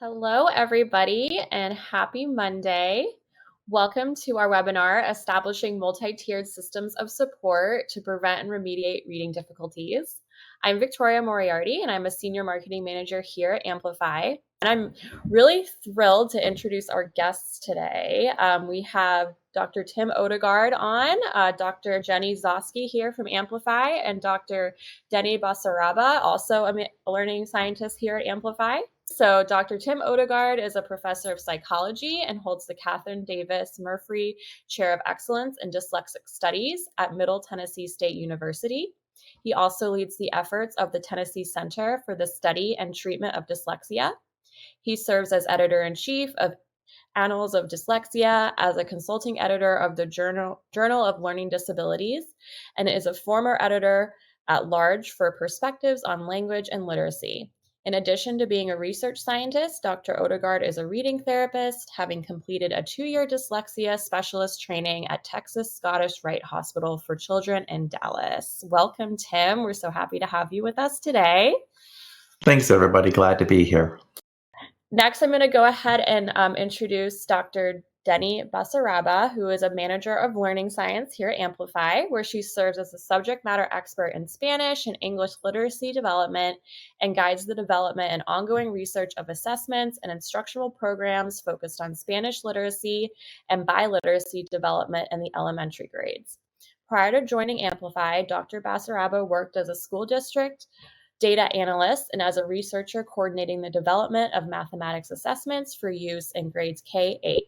Hello, everybody, and happy Monday. Welcome to our webinar, Establishing Multi-Tiered Systems of Support to Prevent and Remediate Reading Difficulties. I'm Victoria Moriarty, and I'm a Senior Marketing Manager here at Amplify. And I'm really thrilled to introduce our guests today. We have Dr. Tim Odegard on, Dr. Jenny Zoski here from Amplify, and Dr. Deni Basaraba, also a learning scientist here at Amplify. So Dr. Tim Odegard is a professor of psychology and holds the Catherine Davis Murfree Chair of Excellence in Dyslexic Studies at Middle Tennessee State University. He also leads the efforts of the Tennessee Center for the Study and Treatment of Dyslexia. He serves as editor-in-chief of Annals of Dyslexia, as a consulting editor of the Journal of Learning Disabilities, and is a former editor at large for Perspectives on Language and Literacy. In addition to being a research scientist, Dr. Odegard is a reading therapist, having completed a 2-year dyslexia specialist training at Texas Scottish Rite Hospital for Children in Dallas. Welcome, Tim. We're so happy to have you with us today. Thanks, everybody. Glad to be here. Next, I'm going to go ahead and introduce Dr. Deni Basaraba, who is a manager of learning science here at Amplify, where she serves as a subject matter expert in Spanish and English literacy development and guides the development and ongoing research of assessments and instructional programs focused on Spanish literacy and biliteracy development in the elementary grades. Prior to joining Amplify, Dr. Basaraba worked as a school district data analyst and as a researcher coordinating the development of mathematics assessments for use in grades K-8.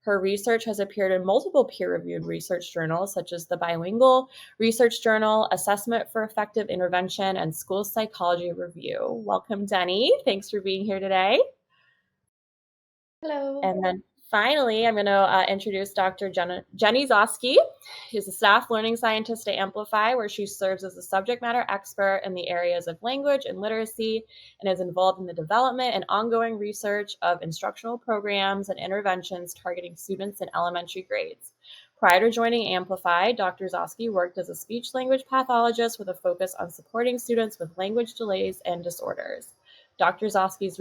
Her research has appeared in multiple peer-reviewed research journals, such as the Bilingual Research Journal, Assessment for Effective Intervention, and School Psychology Review. Welcome, Deni. Thanks for being here today. Hello. And then finally, I'm going to introduce Dr. Jenny Zoski. She's a staff learning scientist at Amplify, where she serves as a subject matter expert in the areas of language and literacy and is involved in the development and ongoing research of instructional programs and interventions targeting students in elementary grades. Prior to joining Amplify, Dr. Zoski worked as a speech-language pathologist with a focus on supporting students with language delays and disorders. Dr. Zoski's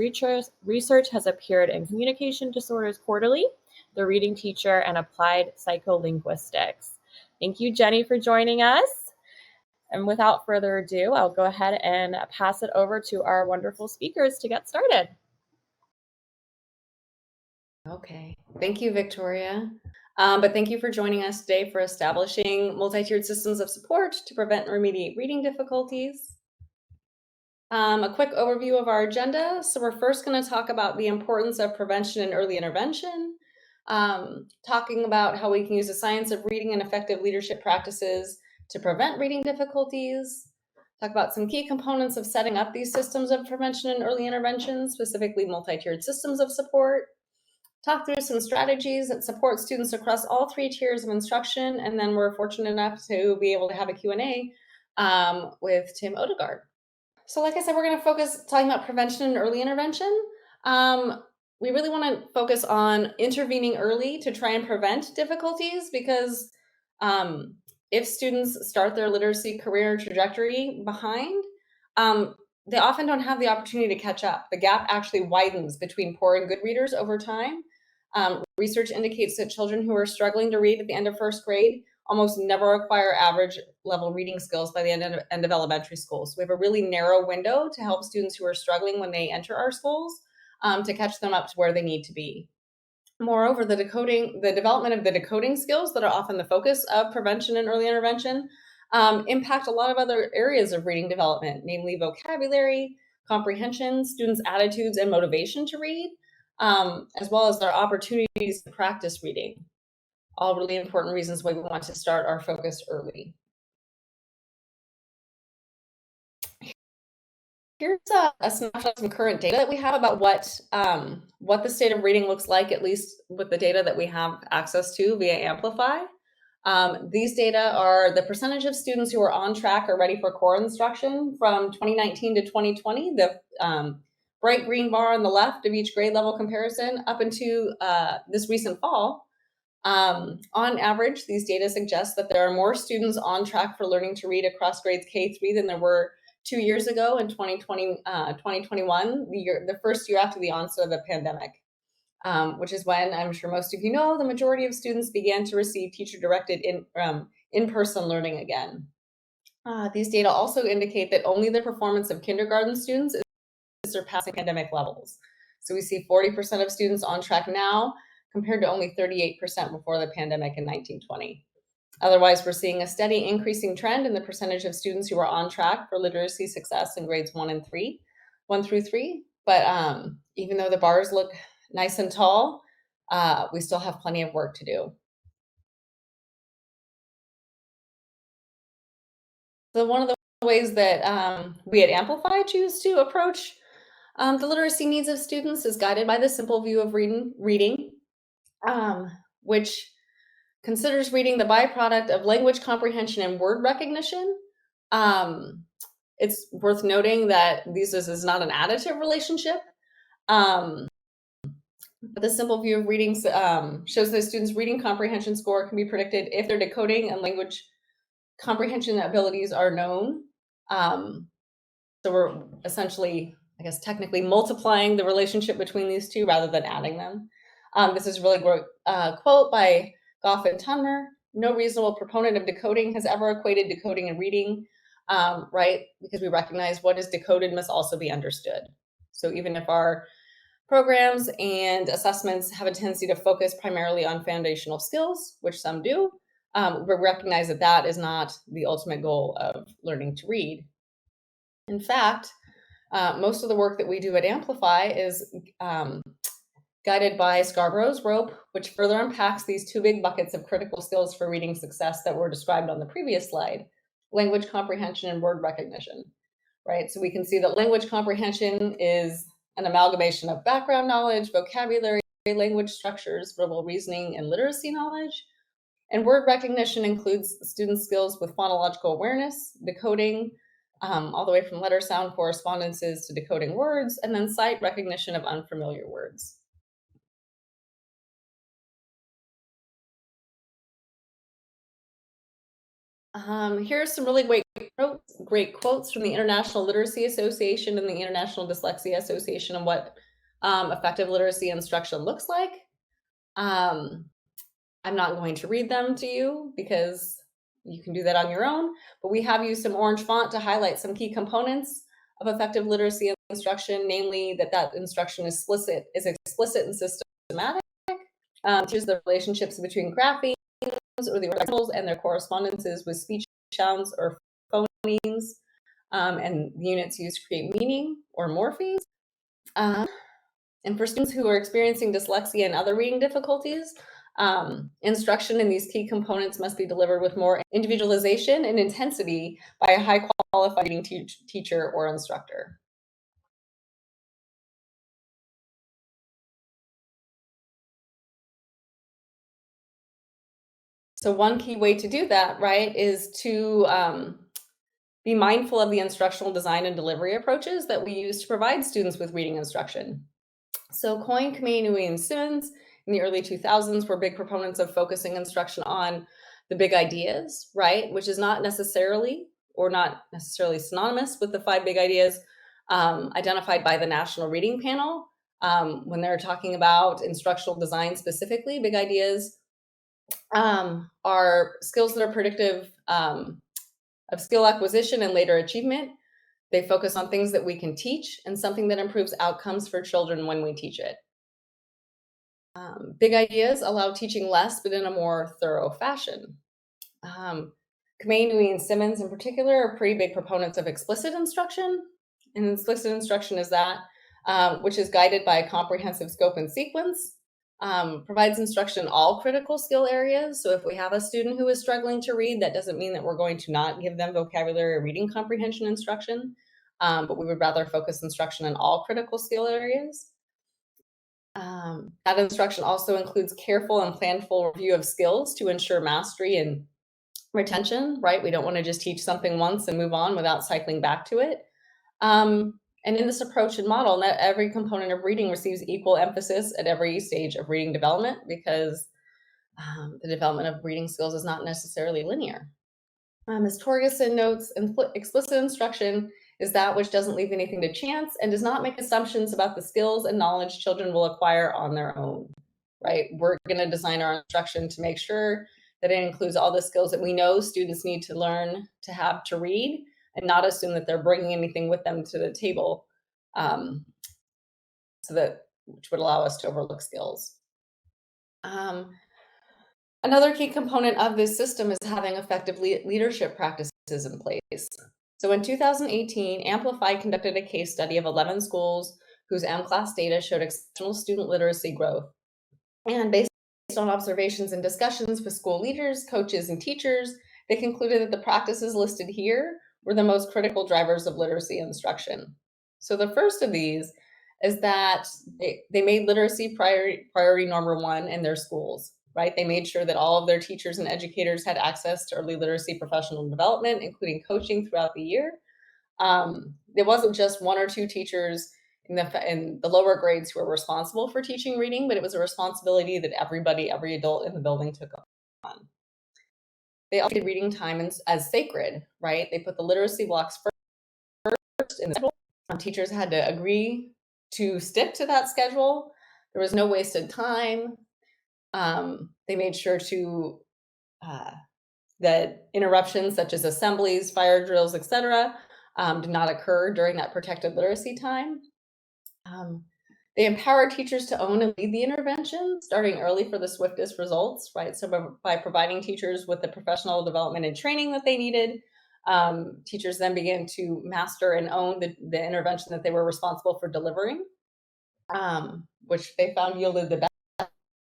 research has appeared in Communication Disorders Quarterly, The Reading Teacher, and Applied Psycholinguistics. Thank you, Jenny, for joining us. And without further ado, I'll go ahead and pass it over to our wonderful speakers to get started. Okay, thank you, Victoria. But thank you for joining us today for establishing multi-tiered systems of support to prevent and remediate reading difficulties. A quick overview of our agenda. So we're first going to talk about the importance of prevention and early intervention, talking about how we can use the science of reading and effective leadership practices to prevent reading difficulties, talk about some key components of setting up these systems of prevention and early intervention, specifically multi-tiered systems of support, talk through some strategies that support students across all 3 tiers of instruction, and then we're fortunate enough to be able to have a Q&A with Tim Odegard. So like I said, we're going to focus talking about prevention and early intervention. We really want to focus on intervening early to try and prevent difficulties because if students start their literacy career trajectory behind, they often don't have the opportunity to catch up. The gap actually widens between poor and good readers over time. Research indicates that children who are struggling to read at the end of first grade almost never acquire average level reading skills by the end of elementary school. So we have a really narrow window to help students who are struggling when they enter our schools to catch them up to where they need to be. Moreover, the development of the decoding skills that are often the focus of prevention and early intervention impact a lot of other areas of reading development, namely vocabulary, comprehension, students' attitudes and motivation to read, as well as their opportunities to practice reading. All really important reasons why we want to start our focus early. Here's a snapshot of some current data that we have about what the state of reading looks like, at least with the data that we have access to via Amplify. These data are the percentage of students who are on track or ready for core instruction from 2019 to 2020, the bright green bar on the left of each grade level comparison up into this recent fall. On average, these data suggest that there are more students on track for learning to read across grades K-3 than there were 2 years ago in 2021, the first year after the onset of the pandemic, which is when, I'm sure most of you know, the majority of students began to receive teacher-directed in-person learning again. These data also indicate that only the performance of kindergarten students is surpassing pandemic levels. So we see 40% of students on track now, compared to only 38% before the pandemic in 1920. Otherwise, we're seeing a steady increasing trend in the percentage of students who are on track for literacy success in grades 1 through 3. But even though the bars look nice and tall, we still have plenty of work to do. So one of the ways that we at Amplify choose to approach the literacy needs of students is guided by the simple view of reading, which considers reading the byproduct of language comprehension and word recognition. It's worth noting that this is not an additive relationship. But the simple view of reading shows that students' reading comprehension score can be predicted if their decoding and language comprehension abilities are known. So we're essentially, I guess, technically multiplying the relationship between these two rather than adding them. This is a really great quote by Goff and Tunmer. No reasonable proponent of decoding has ever equated decoding and reading, right? Because we recognize what is decoded must also be understood. So even if our programs and assessments have a tendency to focus primarily on foundational skills, which some do, we recognize that that is not the ultimate goal of learning to read. In fact, most of the work that we do at Amplify is guided by Scarborough's rope, which further unpacks these two big buckets of critical skills for reading success that were described on the previous slide: language comprehension and word recognition, right? So we can see that language comprehension is an amalgamation of background knowledge, vocabulary, language structures, verbal reasoning, and literacy knowledge. And word recognition includes student skills with phonological awareness, decoding, all the way from letter sound correspondences to decoding words, and then sight recognition of unfamiliar words. Here's some really great quotes from the International Literacy Association and the International Dyslexia Association on what effective literacy instruction looks like. I'm not going to read them to you because you can do that on your own, but we have used some orange font to highlight some key components of effective literacy instruction, namely that instruction is explicit and systematic. Here's the relationships between graphemes or the symbols and their correspondences with speech sounds or phonemes, and the units used to create meaning or morphemes. And for students who are experiencing dyslexia and other reading difficulties, instruction in these key components must be delivered with more individualization and intensity by a high qualified reading teacher or instructor. So one key way to do that, right, is to be mindful of the instructional design and delivery approaches that we use to provide students with reading instruction. So Coyne, Kamei, and Simmons in the early 2000s were big proponents of focusing instruction on the big ideas, right, which is not necessarily synonymous with the 5 big ideas identified by the National Reading Panel. When they're talking about instructional design specifically, big ideas are skills that are predictive of skill acquisition and later achievement. They focus on things that we can teach and something that improves outcomes for children when we teach it. Big ideas allow teaching less, but in a more thorough fashion. Kamei, Nui, and Simmons in particular are pretty big proponents of explicit instruction. And explicit instruction is that which is guided by a comprehensive scope and sequence, provides instruction in all critical skill areas. So if we have a student who is struggling to read, that doesn't mean that we're going to not give them vocabulary or reading comprehension instruction, but we would rather focus instruction in all critical skill areas. That instruction also includes careful and planful review of skills to ensure mastery and retention, right? We don't want to just teach something once and move on without cycling back to it. And in this approach and model, not every component of reading receives equal emphasis at every stage of reading development, because the development of reading skills is not necessarily linear. As Torgerson notes, explicit instruction is that which doesn't leave anything to chance and does not make assumptions about the skills and knowledge children will acquire on their own, right? We're going to design our instruction to make sure that it includes all the skills that we know students need to learn to have to read, and not assume that they're bringing anything with them to the table, which would allow us to overlook skills. Another key component of this system is having effective leadership practices in place. So in 2018, Amplify conducted a case study of 11 schools whose M-Class data showed exceptional student literacy growth. And based on observations and discussions with school leaders, coaches, and teachers, they concluded that the practices listed here were the most critical drivers of literacy instruction. So the first of these is that they made literacy priority number one in their schools, right? They made sure that all of their teachers and educators had access to early literacy professional development, including coaching throughout the year. There wasn't just one or two teachers in the lower grades who were responsible for teaching reading, but it was a responsibility that every adult in the building took on. They also did reading time as sacred, right? They put the literacy blocks first in the schedule. Teachers had to agree to stick to that schedule. There was no wasted time. They made sure that interruptions such as assemblies, fire drills, etc., did not occur during that protected literacy time. They empowered teachers to own and lead the intervention, starting early for the swiftest results, right? So by providing teachers with the professional development and training that they needed, teachers then began to master and own the intervention that they were responsible for delivering, which they found yielded the best.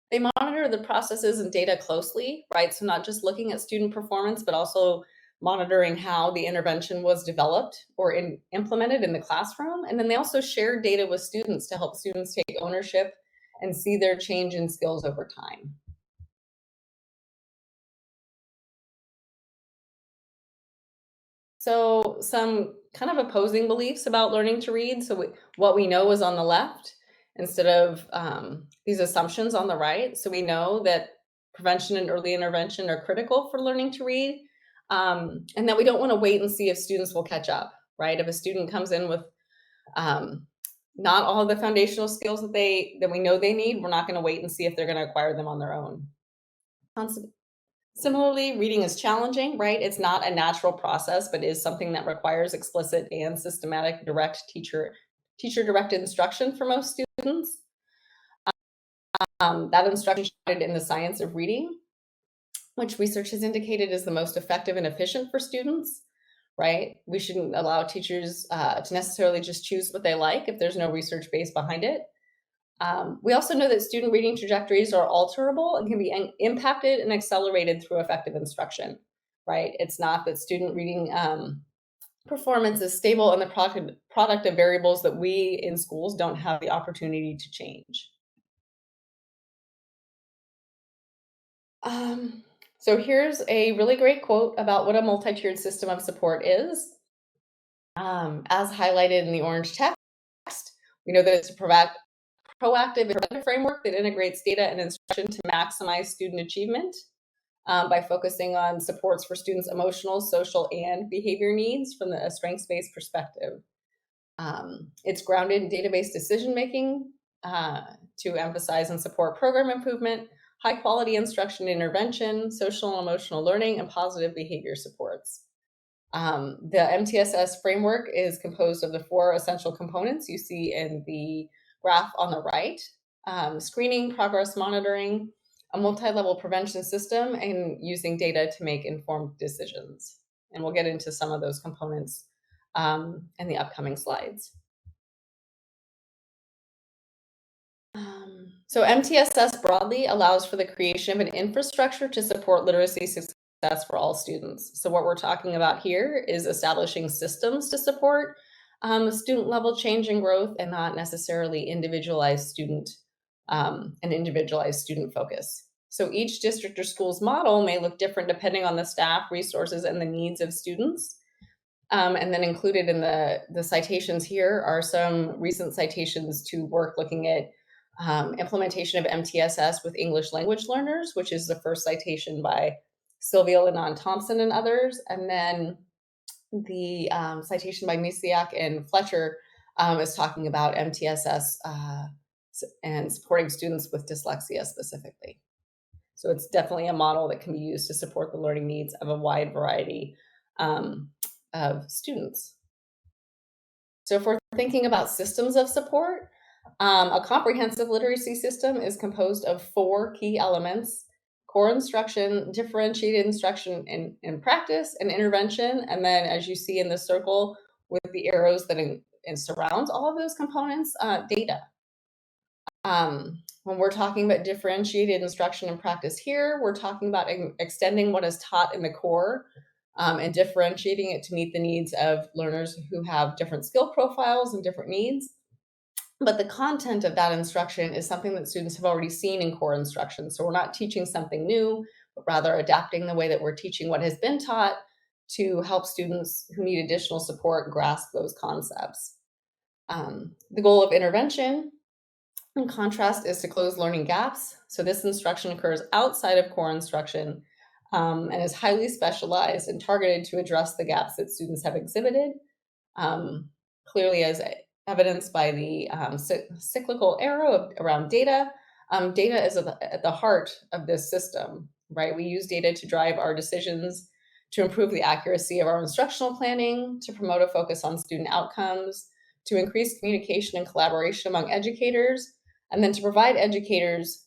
They monitor the processes and data closely, right? So not just looking at student performance, but also monitoring how the intervention was developed or implemented in the classroom. And then they also shared data with students to help students take ownership and see their change in skills over time. So some kind of opposing beliefs about learning to read. So what we know is on the left instead of these assumptions on the right. So we know that prevention and early intervention are critical for learning to read. And that we don't want to wait and see if students will catch up, right? If a student comes in with not all of the foundational skills that we know they need, we're not going to wait and see if they're going to acquire them on their own. Similarly, reading is challenging, right? It's not a natural process, but is something that requires explicit and systematic teacher-directed instruction for most students. That instruction is rooted in the science of reading, which research has indicated is the most effective and efficient for students, right? We shouldn't allow teachers to necessarily just choose what they like if there's no research base behind it. We also know that student reading trajectories are alterable and can be impacted and accelerated through effective instruction, right? It's not that student reading performance is stable and the product of variables that we in schools don't have the opportunity to change. So here's a really great quote about what a multi-tiered system of support is. As highlighted in the orange text, we know that it's a proactive and preventive framework that integrates data and instruction to maximize student achievement by focusing on supports for students' emotional, social, and behavior needs from a strengths-based perspective. It's grounded in data-based decision-making to emphasize and support program improvement, high-quality instruction intervention, social and emotional learning, and positive behavior supports. The MTSS framework is composed of the 4 essential components you see in the graph on the right: screening, progress monitoring, a multi-level prevention system, and using data to make informed decisions. And we'll get into some of those components in the upcoming slides. So MTSS broadly allows for the creation of an infrastructure to support literacy success for all students. So what we're talking about here is establishing systems to support student level change and growth, and not necessarily an individualized student focus. So each district or school's model may look different depending on the staff, resources, and the needs of students. And then included in the citations here are some recent citations to work looking at implementation of MTSS with English language learners, which is the first citation by Sylvia Lennon Thompson and others. And then the citation by Misiak and Fletcher is talking about MTSS and supporting students with dyslexia specifically. So it's definitely a model that can be used to support the learning needs of a wide variety of students. So if we're thinking about systems of support, a comprehensive literacy system is composed of 4 key elements: core instruction, differentiated instruction in practice, and intervention. And then, as you see in the circle with the arrows that surrounds all of those components, data. When we're talking about differentiated instruction and practice here, we're talking about extending what is taught in the core and differentiating it to meet the needs of learners who have different skill profiles and different needs. But the content of that instruction is something that students have already seen in core instruction. So we're not teaching something new, but rather adapting the way that we're teaching what has been taught to help students who need additional support grasp those concepts. The goal of intervention, in contrast, is to close learning gaps. So this instruction occurs outside of core instruction and is highly specialized and targeted to address the gaps that students have exhibited. Clearly, as evidenced by the cyclical arrow around data, data is at the heart of this system, right? We use data to drive our decisions, to improve the accuracy of our instructional planning, to promote a focus on student outcomes, to increase communication and collaboration among educators, and then to provide educators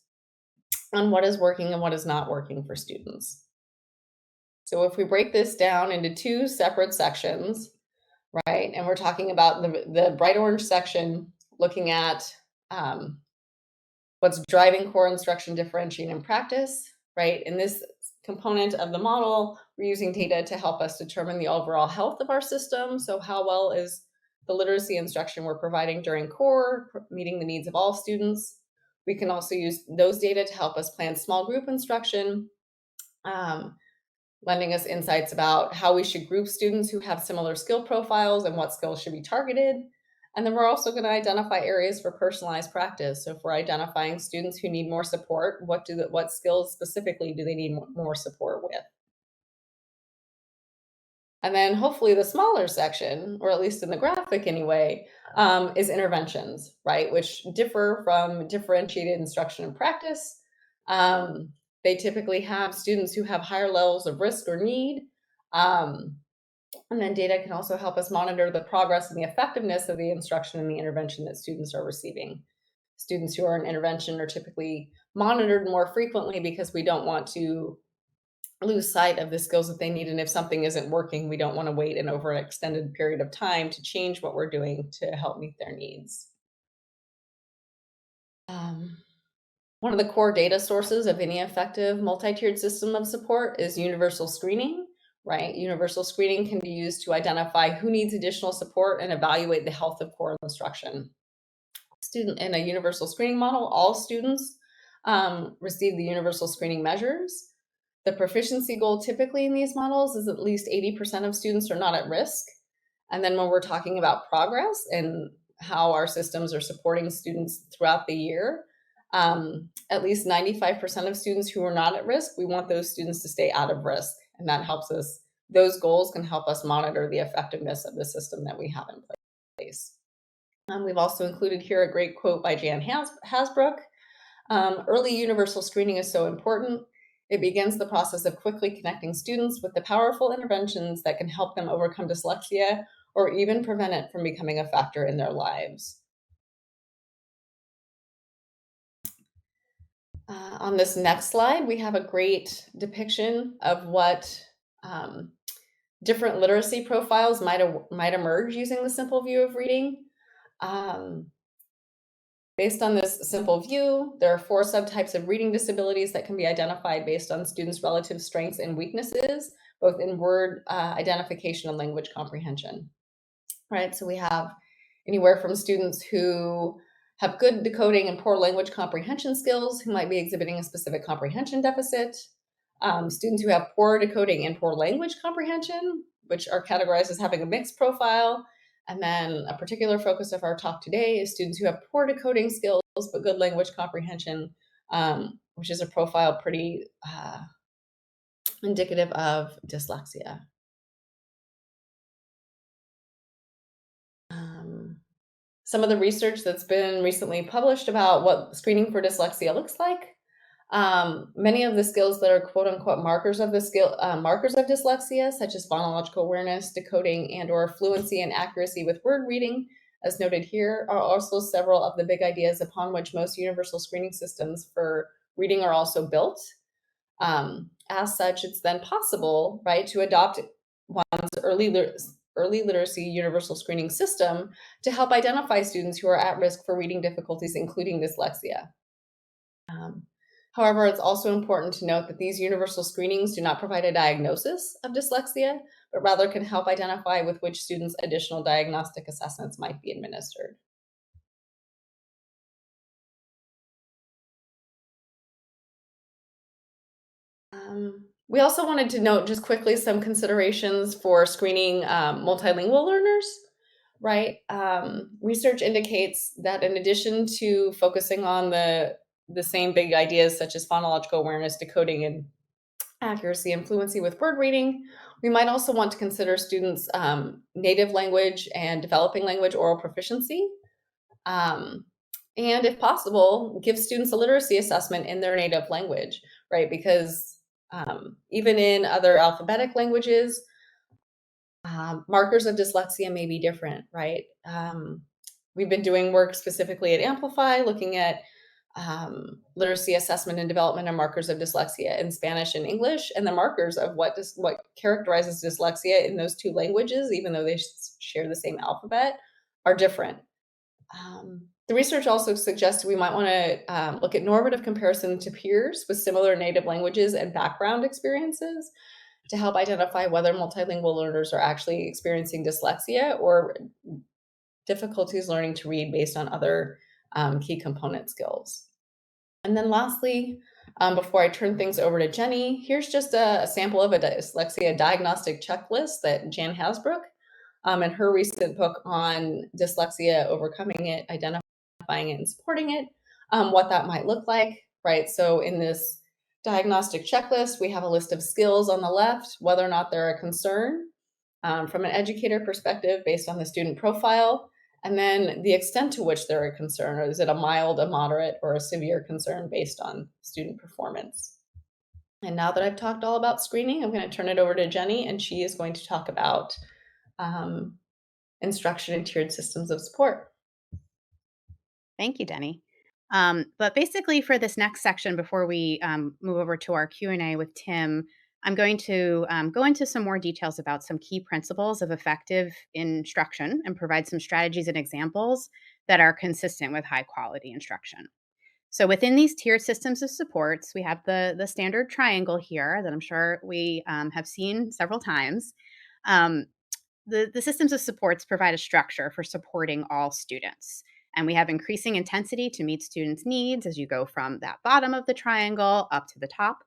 on what is working and what is not working for students. So if we break this down into 2 separate sections, right, and we're talking about the bright orange section, looking at what's driving core instruction, differentiating, and practice, right? In this component of the model, we're using data to help us determine the overall health of our system. So how well is the literacy instruction we're providing during core meeting the needs of all students? We can also use those data to help us plan small group instruction, lending us insights about how we should group students who have similar skill profiles and what skills should be targeted. And then we're also going to identify areas for personalized practice. So if we're identifying students who need more support, what skills specifically do they need more support with? And then hopefully the smaller section, or at least in the graphic anyway, is interventions, right? Which differ from differentiated instruction and practice. They typically have students who have higher levels of risk or need. And then data can also help us monitor the progress and the effectiveness of the instruction and the intervention that students are receiving. Students who are in intervention are typically monitored more frequently because we don't want to lose sight of the skills that they need. And if something isn't working, we don't want to wait over an extended period of time to change what we're doing to help meet their needs. One of the core data sources of any effective multi-tiered system of support is universal screening, right? Universal screening can be used to identify who needs additional support and evaluate the health of core instruction. In a universal screening model, all students receive the universal screening measures. The proficiency goal typically in these models is at least 80% of students are not at risk. And then when we're talking about progress and how our systems are supporting students throughout the year, at least 95% of students who are not at risk, we want those students to stay out of risk. And that helps us, those goals can help us monitor the effectiveness of the system that we have in place. We've also included here a great quote by Jan Hasbrook. Early universal screening is so important. It begins the process of quickly connecting students with the powerful interventions that can help them overcome dyslexia or even prevent it from becoming a factor in their lives. On this next slide, we have a great depiction of what different literacy profiles might emerge using the simple view of reading. Based on this simple view, there are 4 subtypes of reading disabilities that can be identified based on students' relative strengths and weaknesses, both in word identification and language comprehension. Right, so we have anywhere from students who have good decoding and poor language comprehension skills, who might be exhibiting a specific comprehension deficit, students who have poor decoding and poor language comprehension, which are categorized as having a mixed profile. And then a particular focus of our talk today is students who have poor decoding skills but good language comprehension, which is a profile pretty indicative of dyslexia. some of the research that's been recently published about what screening for dyslexia looks like. Many of the skills that are quote unquote markers of dyslexia, such as phonological awareness, decoding, and/or fluency and accuracy with word reading, as noted here, are also several of the big ideas upon which most universal screening systems for reading are also built. As such, it's then possible, right, to adopt one's early literacy universal screening system to help identify students who are at risk for reading difficulties, including dyslexia. However, it's also important to note that these universal screenings do not provide a diagnosis of dyslexia, but rather can help identify with which students additional diagnostic assessments might be administered. We also wanted to note just quickly some considerations for screening multilingual learners, right? Research indicates that in addition to focusing on the same big ideas such as phonological awareness, decoding, and accuracy and fluency with word reading, we might also want to consider students' native language and developing language oral proficiency. And if possible, give students a literacy assessment in their native language, right? Because even in other alphabetic languages, markers of dyslexia may be different, right? We've been doing work specifically at Amplify, looking at literacy assessment and development of markers of dyslexia in Spanish and English, and the markers of what characterizes dyslexia in those two languages, even though they share the same alphabet, are different. The research also suggests we might want to look at normative comparison to peers with similar native languages and background experiences to help identify whether multilingual learners are actually experiencing dyslexia or difficulties learning to read based on other key component skills. And then lastly, before I turn things over to Jenny, here's just a sample of a dyslexia diagnostic checklist that Jan Hasbrook in her recent book on dyslexia, overcoming it, identifying it, and supporting it, what that might look like, right? So in this diagnostic checklist, we have a list of skills on the left, whether or not they're a concern from an educator perspective based on the student profile, and then the extent to which they're a concern, or is it a mild, a moderate, or a severe concern based on student performance. And now that I've talked all about screening, I'm going to turn it over to Jenny, and she is going to talk about instruction and tiered systems of support. Thank you, Deni. But basically for this next section, before we move over to our Q&A with Tim, I'm going to go into some more details about some key principles of effective instruction and provide some strategies and examples that are consistent with high quality instruction. So within these tiered systems of supports, we have the standard triangle here that I'm sure we have seen several times. The systems of supports provide a structure for supporting all students. And we have increasing intensity to meet students' needs as you go from that bottom of the triangle up to the top.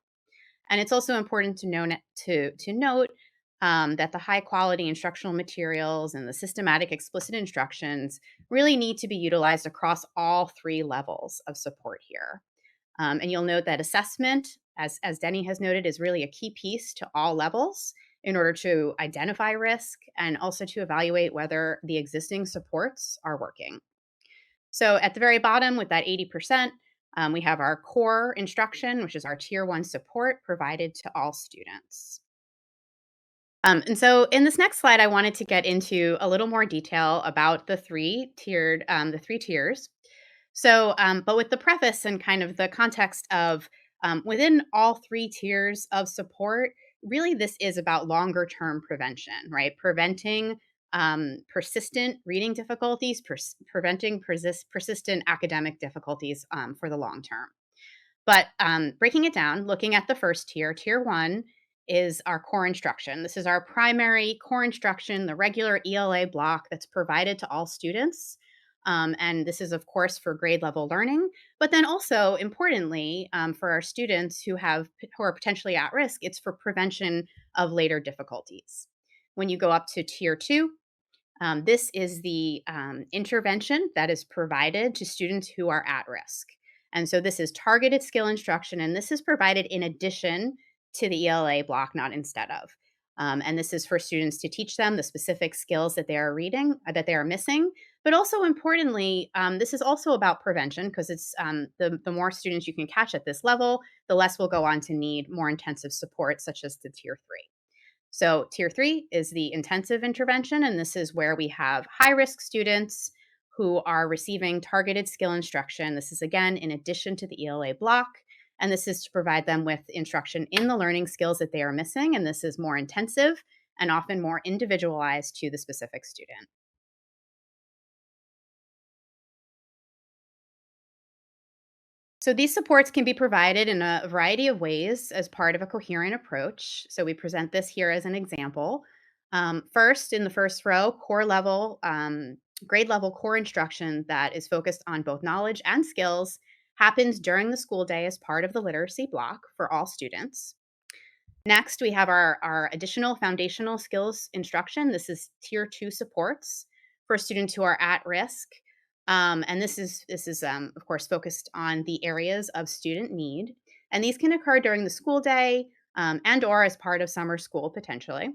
And it's also important to note that the high quality instructional materials and the systematic explicit instructions really need to be utilized across all three levels of support here. And you'll note that assessment, as Deni has noted, is really a key piece to all levels in order to identify risk and also to evaluate whether the existing supports are working. So at the very bottom with that 80%, we have our core instruction, which is our tier 1 support provided to all students. And so in this next slide, I wanted to get into a little more detail about the three tiers. So, but with the preface and kind of the context of within all three tiers of support, really this is about longer term prevention, right? Preventing persistent reading difficulties, preventing persistent academic difficulties for the long term. But breaking it down, looking at the first tier, tier 1 is our core instruction. This is our primary core instruction, the regular ELA block that's provided to all students. And this is, of course, for grade level learning, but then also importantly, for our students who are potentially at risk, it's for prevention of later difficulties. When you go up to tier 2, this is the intervention that is provided to students who are at risk. And so this is targeted skill instruction, and this is provided in addition to the ELA block, not instead of. And this is for students to teach them the specific skills that they are missing, But also importantly, this is also about prevention because it's the more students you can catch at this level, the less will go on to need more intensive support, such as the tier 3. So, tier 3 is the intensive intervention, and this is where we have high risk students who are receiving targeted skill instruction. This is again in addition to the ELA block, and this is to provide them with instruction in the learning skills that they are missing. And this is more intensive and often more individualized to the specific student. So these supports can be provided in a variety of ways as part of a coherent approach. So we present this here as an example. First, in the first row, core level, grade level core instruction that is focused on both knowledge and skills happens during the school day as part of the literacy block for all students. Next, we have our additional foundational skills instruction. This is tier 2 supports for students who are at risk. And this is of course focused on the areas of student need. And these can occur during the school day and or as part of summer school potentially.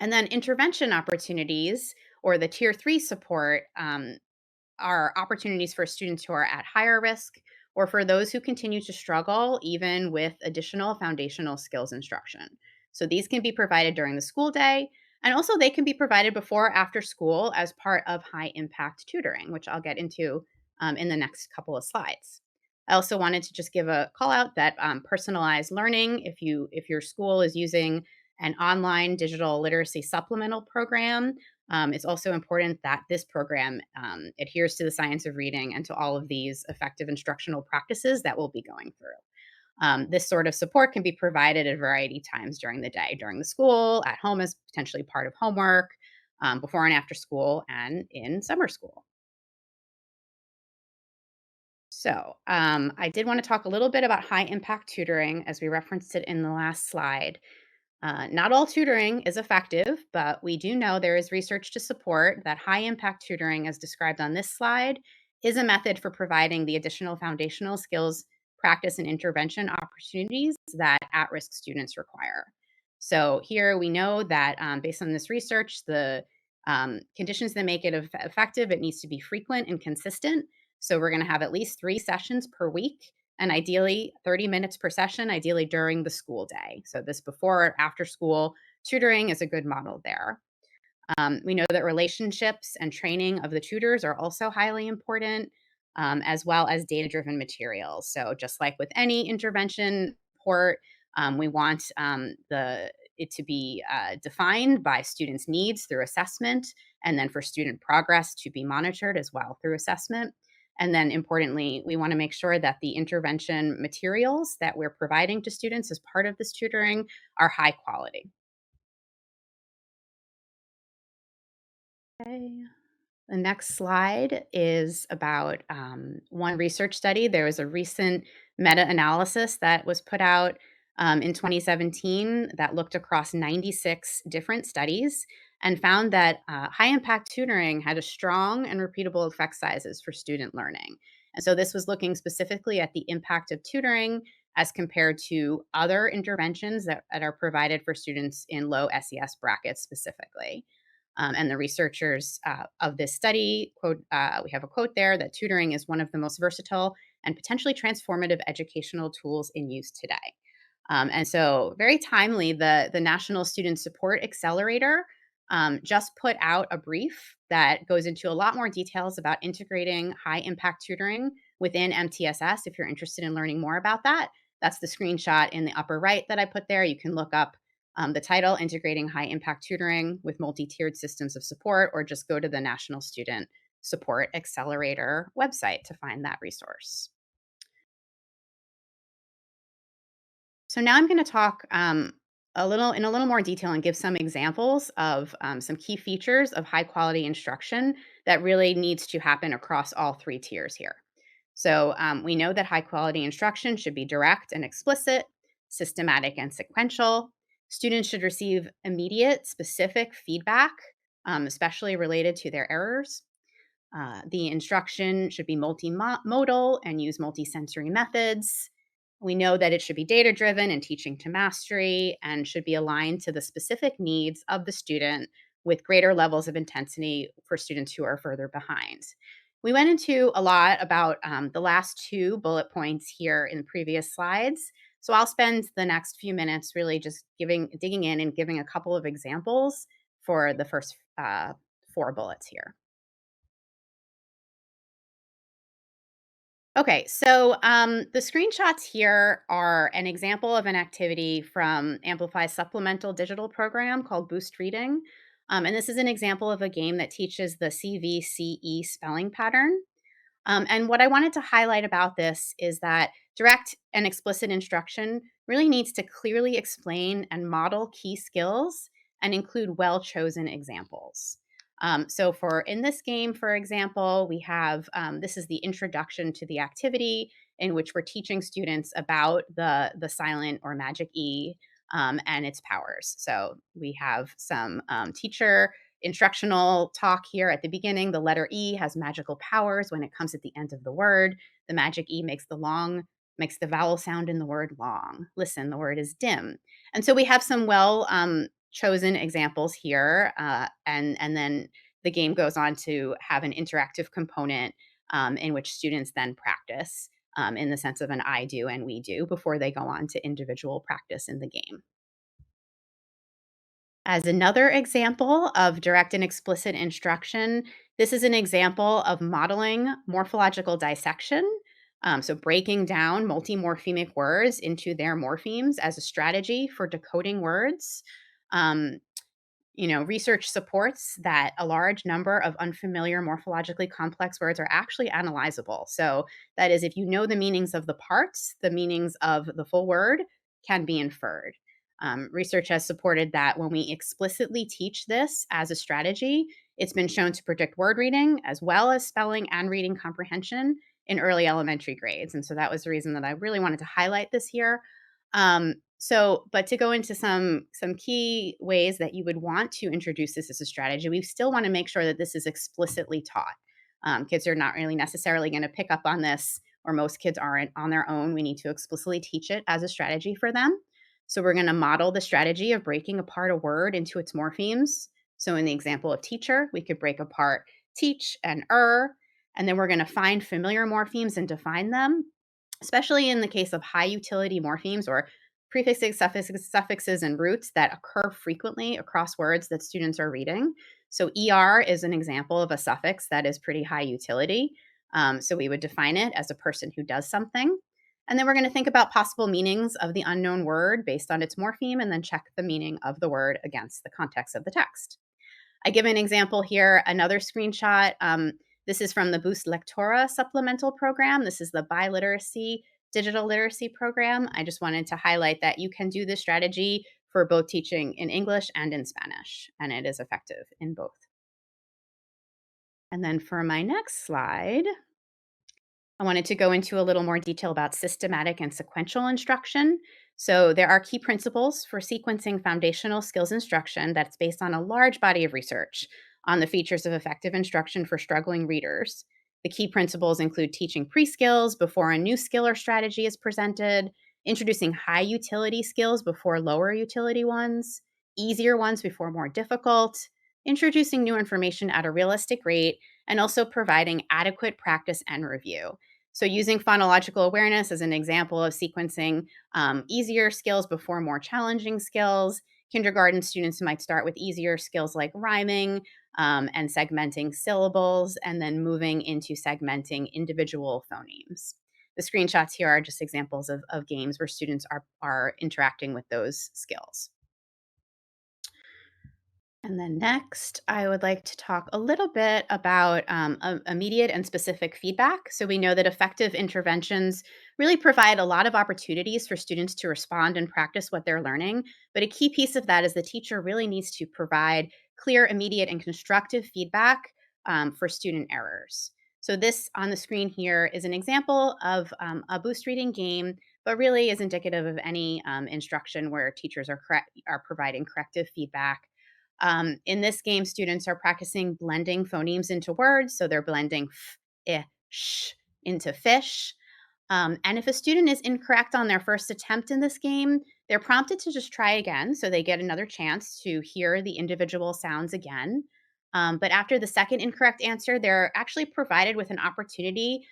And then intervention opportunities or the tier 3 support are opportunities for students who are at higher risk or for those who continue to struggle even with additional foundational skills instruction. So these can be provided during the school day, and also they can be provided before or after school as part of high impact tutoring, which I'll get into in the next couple of slides. I also wanted to just give a call out that personalized learning, if your school is using an online digital literacy supplemental program, it's also important that this program adheres to the science of reading and to all of these effective instructional practices that we'll be going through. This sort of support can be provided at a variety of times during the day, during the school, at home as potentially part of homework, before and after school, and in summer school. So I did want to talk a little bit about high impact tutoring as we referenced it in the last slide. Not all tutoring is effective, but we do know there is research to support that high impact tutoring, as described on this slide, is a method for providing the additional foundational skills, practice, and intervention opportunities that at risk students require. So, here we know that based on this research, the conditions that make it effective, it needs to be frequent and consistent. So, we're going to have at least 3 sessions per week and ideally 30 minutes per session, ideally during the school day. So this before or after school tutoring is a good model there. We know that relationships and training of the tutors are also highly important, as well as data-driven materials. So just like with any intervention support, we want it to be defined by students' needs through assessment, and then for student progress to be monitored as well through assessment. And then importantly, we want to make sure that the intervention materials that we're providing to students as part of this tutoring are high quality. Okay. The next slide is about one research study. There was a recent meta-analysis that was put out in 2017 that looked across 96 different studies and found that high impact tutoring had a strong and repeatable effect sizes for student learning. And so this was looking specifically at the impact of tutoring as compared to other interventions that are provided for students in low SES brackets specifically. And the researchers of this study quote, we have a quote there that tutoring is one of the most versatile and potentially transformative educational tools in use today. And so very timely, the National Student Support Accelerator just put out a brief that goes into a lot more details about integrating high impact tutoring within MTSS. If you're interested in learning more about that, that's the screenshot in the upper right that I put there. You can look up the title, Integrating High Impact Tutoring with Multi-Tiered Systems of Support, or just go to the National Student Support Accelerator website to find that resource. So now I'm going to talk in a little more detail and give some examples of some key features of high quality instruction that really needs to happen across all 3 tiers here. So we know that high quality instruction should be direct and explicit, systematic and sequential. Students should receive immediate, specific feedback, especially related to their errors. The instruction should be multimodal and use multisensory methods. We know that it should be data-driven and teaching to mastery and should be aligned to the specific needs of the student with greater levels of intensity for students who are further behind. We went into a lot about the last 2 bullet points here in previous slides. So I'll spend the next few minutes really just digging in and giving a couple of examples for the first 4 bullets here. Okay, so the screenshots here are an example of an activity from Amplify's supplemental digital program called Boost Reading. And this is an example of a game that teaches the CVCE spelling pattern. And what I wanted to highlight about this is that direct and explicit instruction really needs to clearly explain and model key skills and include well-chosen examples. So in this game, for example, we have, this is the introduction to the activity in which we're teaching students about the silent or magic E and its powers. So we have some teacher instructional talk here at the beginning. The letter E has magical powers when it comes at the end of the word. The magic E makes the vowel sound in the word long. Listen, the word is dim. And so we have some chosen examples here. And then the game goes on to have an interactive component in which students then practice in the sense of an I do and we do before they go on to individual practice in the game. As another example of direct and explicit instruction, this is an example of modeling morphological dissection. So breaking down multimorphemic words into their morphemes as a strategy for decoding words. Research supports that a large number of unfamiliar morphologically complex words are actually analyzable. So that is, if you know the meanings of the parts, the meanings of the full word can be inferred. Research has supported that when we explicitly teach this as a strategy, it's been shown to predict word reading as well as spelling and reading comprehension in early elementary grades. And so that was the reason that I really wanted to highlight this here. But to go into some key ways that you would want to introduce this as a strategy, we still want to make sure that this is explicitly taught. Kids are not really necessarily going to pick up on this, or most kids aren't on their own. We need to explicitly teach it as a strategy for them. So we're going to model the strategy of breaking apart a word into its morphemes. So in the example of teacher, we could break apart teach and and then we're going to find familiar morphemes and define them, especially in the case of high utility morphemes or prefixes, suffixes, and roots that occur frequently across words that students are reading. So ER is an example of a suffix that is pretty high utility. So we would define it as a person who does something. And then we're going to think about possible meanings of the unknown word based on its morpheme, and then check the meaning of the word against the context of the text. I give an example here, another screenshot. This is from the Boost Lectora supplemental program. This is the biliteracy digital literacy program. I just wanted to highlight that you can do this strategy for both teaching in English and in Spanish, and it is effective in both. And then for my next slide, I wanted to go into a little more detail about systematic and sequential instruction. So there are key principles for sequencing foundational skills instruction that's based on a large body of research on the features of effective instruction for struggling readers. The key principles include teaching pre-skills before a new skill or strategy is presented, introducing high utility skills before lower utility ones, easier ones before more difficult, introducing new information at a realistic rate, and also providing adequate practice and review. So using phonological awareness as an example of sequencing easier skills before more challenging skills. Kindergarten students might start with easier skills like rhyming and segmenting syllables, and then moving into segmenting individual phonemes. The screenshots here are just examples of games where students are interacting with those skills. And then next, I would like to talk a little bit about immediate and specific feedback. So we know that effective interventions really provide a lot of opportunities for students to respond and practice what they're learning. But a key piece of that is the teacher really needs to provide clear, immediate, and constructive feedback for student errors. So this on the screen here is an example of a Boost Reading game, but really is indicative of any instruction where teachers are providing corrective feedback. In this game, students are practicing blending phonemes into words. So they're blending f, I, sh into fish. And if a student is incorrect on their first attempt in this game, they're prompted to just try again, so they get another chance to hear the individual sounds again. But after the second incorrect answer, they're actually provided with an opportunity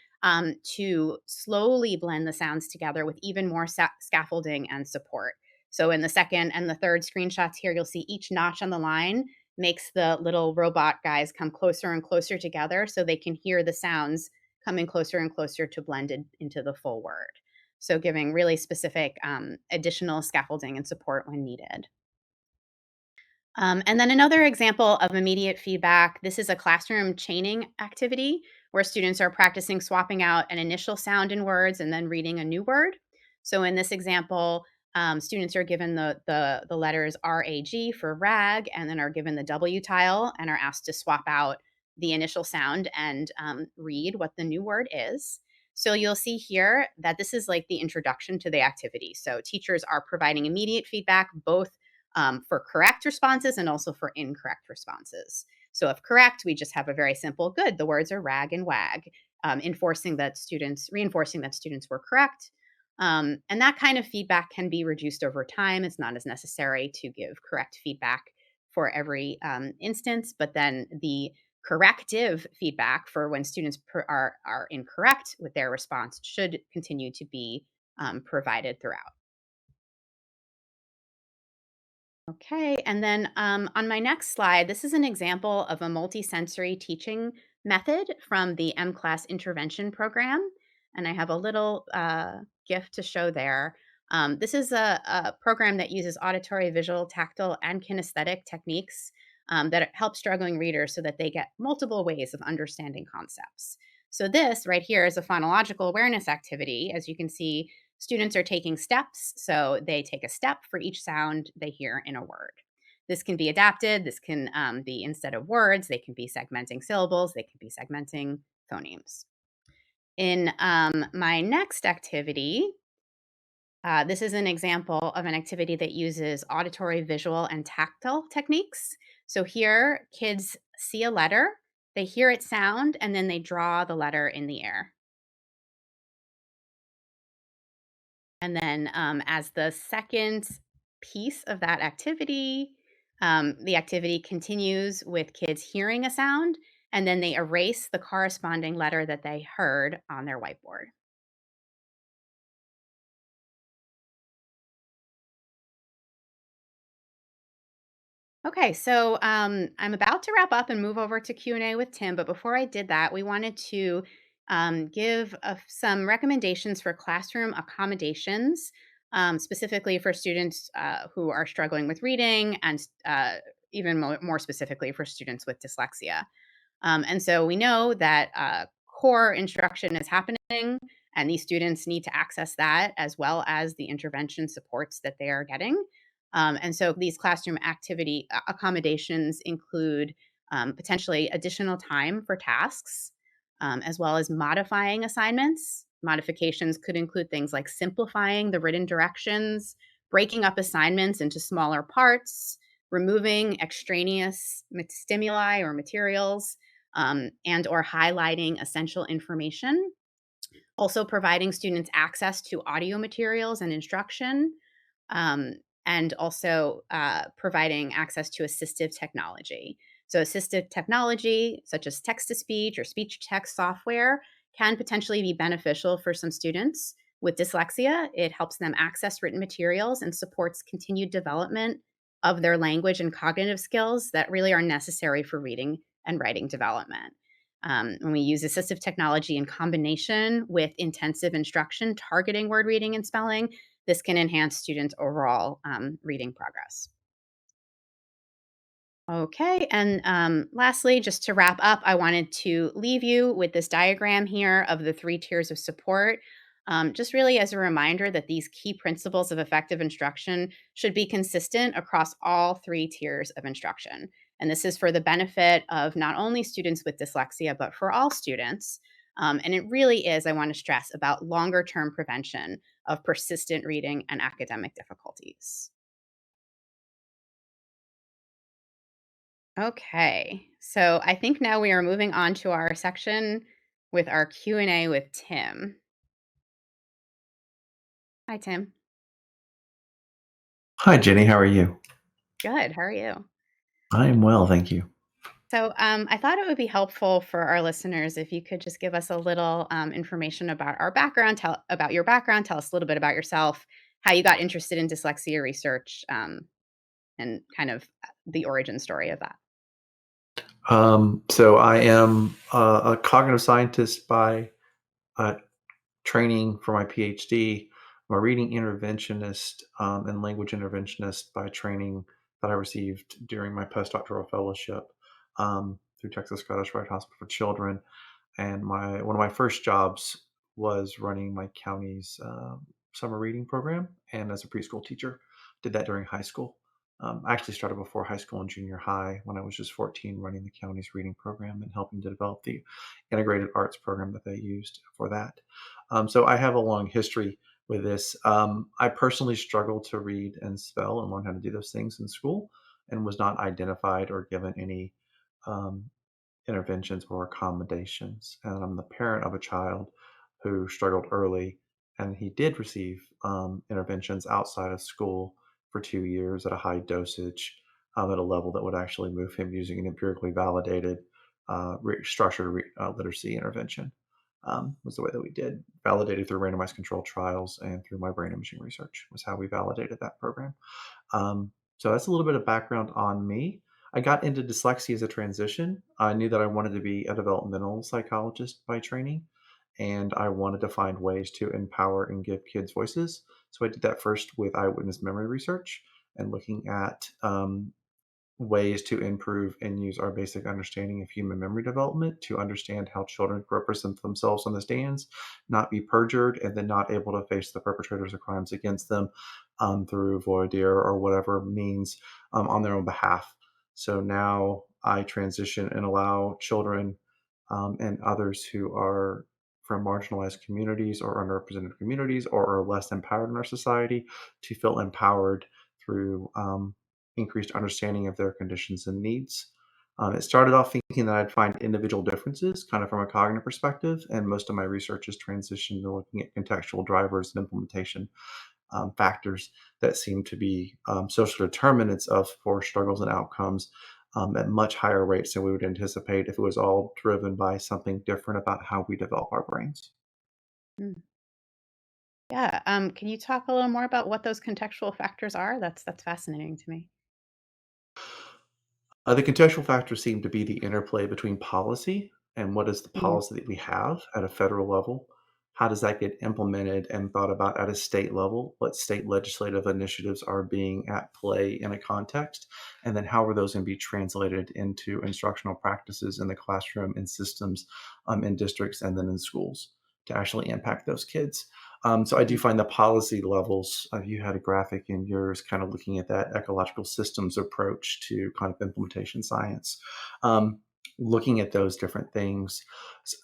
to slowly blend the sounds together with even more scaffolding and support. So in the second and the third screenshots here, you'll see each notch on the line makes the little robot guys come closer and closer together so they can hear the sounds coming closer and closer to blended into the full word. So giving really specific additional scaffolding and support when needed. And then another example of immediate feedback, this is a classroom chaining activity where students are practicing swapping out an initial sound in words and then reading a new word. So in this example, students are given the letters RAG for rag and then are given the W tile and are asked to swap out the initial sound and read what the new word is. So you'll see here that this is like the introduction to the activity. So teachers are providing immediate feedback both for correct responses and also for incorrect responses. So if correct, we just have a very simple good. The words are rag and wag, reinforcing that students were correct. And that kind of feedback can be reduced over time. It's not as necessary to give correct feedback for every instance, but then the corrective feedback for when students are incorrect with their response should continue to be provided throughout. Okay, and then on my next slide, this is an example of a multisensory teaching method from the M-Class intervention program. And I have a little GIF to show there. This is a program that uses auditory, visual, tactile, and kinesthetic techniques that help struggling readers so that they get multiple ways of understanding concepts. So this right here is a phonological awareness activity. As you can see, students are taking steps, so they take a step for each sound they hear in a word. This can be adapted. This can be instead of words, they can be segmenting syllables, they can be segmenting phonemes. In my next activity, this is an example of an activity that uses auditory, visual, and tactile techniques. So here, kids see a letter, they hear it sound, and then they draw the letter in the air. And then as the second piece of that activity, the activity continues with kids hearing a sound, and then they erase the corresponding letter that they heard on their whiteboard. Okay, so I'm about to wrap up and move over to Q&A with Tim, but before I did that, we wanted to give some recommendations for classroom accommodations, specifically for students who are struggling with reading and even more specifically for students with dyslexia. And so we know that core instruction is happening, and these students need to access that as well as the intervention supports that they are getting. And so these classroom activity accommodations include potentially additional time for tasks, as well as modifying assignments. Modifications could include things like simplifying the written directions, breaking up assignments into smaller parts, removing extraneous stimuli or materials, and or highlighting essential information. Also providing students access to audio materials and instruction, and also providing access to assistive technology. So assistive technology, such as text-to-speech or speech-to-text software, can potentially be beneficial for some students with dyslexia. It helps them access written materials and supports continued development of their language and cognitive skills that really are necessary for reading and writing development. When we use assistive technology in combination with intensive instruction targeting word reading and spelling, this can enhance students' overall reading progress. Okay, and lastly, just to wrap up, I wanted to leave you with this diagram here of the 3 tiers of support, just really as a reminder that these key principles of effective instruction should be consistent across all 3 tiers of instruction. And this is for the benefit of not only students with dyslexia, but for all students. And it really is, I want to stress, about longer-term prevention of persistent reading and academic difficulties. Okay, so I think now we are moving on to our section with our Q&A with Tim. Hi, Tim. Hi, Jenny. How are you? Good. How are you? I am well, thank you. So, I thought it would be helpful for our listeners if you could just give us a little information about our background, about your background, tell us a little bit about yourself, how you got interested in dyslexia research, and kind of the origin story of that. So I am a cognitive scientist by uh, training for my Ph.D. I'm a reading interventionist and language interventionist by training that I received during my postdoctoral fellowship through Texas Scottish Rite Hospital for Children. And one of my first jobs was running my county's summer reading program, and as a preschool teacher, did that during high school. I actually started before high school and junior high when I was just 14, running the county's reading program and helping to develop the integrated arts program that they used for that. So I have a long history with this. I personally struggled to read and spell and learn how to do those things in school, and was not identified or given any um, interventions or accommodations. And I'm the parent of a child who struggled early, and he did receive interventions outside of school for 2 years at a high dosage, at a level that would actually move him using an empirically validated structured literacy intervention. Was the way that we did, validated through randomized controlled trials and through my brain imaging research was how we validated that program. So that's a little bit of background on me. I got into dyslexia as a transition. I knew that I wanted to be a developmental psychologist by training, and I wanted to find ways to empower and give kids voices. So I did that first with eyewitness memory research and looking at ways to improve and use our basic understanding of human memory development to understand how children represent themselves on the stands, not be perjured, and then not able to face the perpetrators of crimes against them through voir dire or whatever means on their own behalf. So now I transition and allow children and others who are from marginalized communities or underrepresented communities or are less empowered in our society to feel empowered through increased understanding of their conditions and needs. It started off thinking that I'd find individual differences kind of from a cognitive perspective, and most of my research has transitioned to looking at contextual drivers and implementation factors that seem to be social determinants of poor struggles and outcomes at much higher rates than we would anticipate if it was all driven by something different about how we develop our brains. Mm. Yeah. Can you talk a little more about what those contextual factors are? That's fascinating to me. The contextual factors seem to be the interplay between policy and what is the Mm, policy that we have at a federal level. How does that get implemented and thought about at a state level? What state legislative initiatives are being at play in a context? And then how are those going to be translated into instructional practices in the classroom and systems in districts and then in schools to actually impact those kids? So I do mm, find the policy levels, you had a graphic in yours kind of looking at that ecological systems approach to kind of implementation science, looking at those different things. So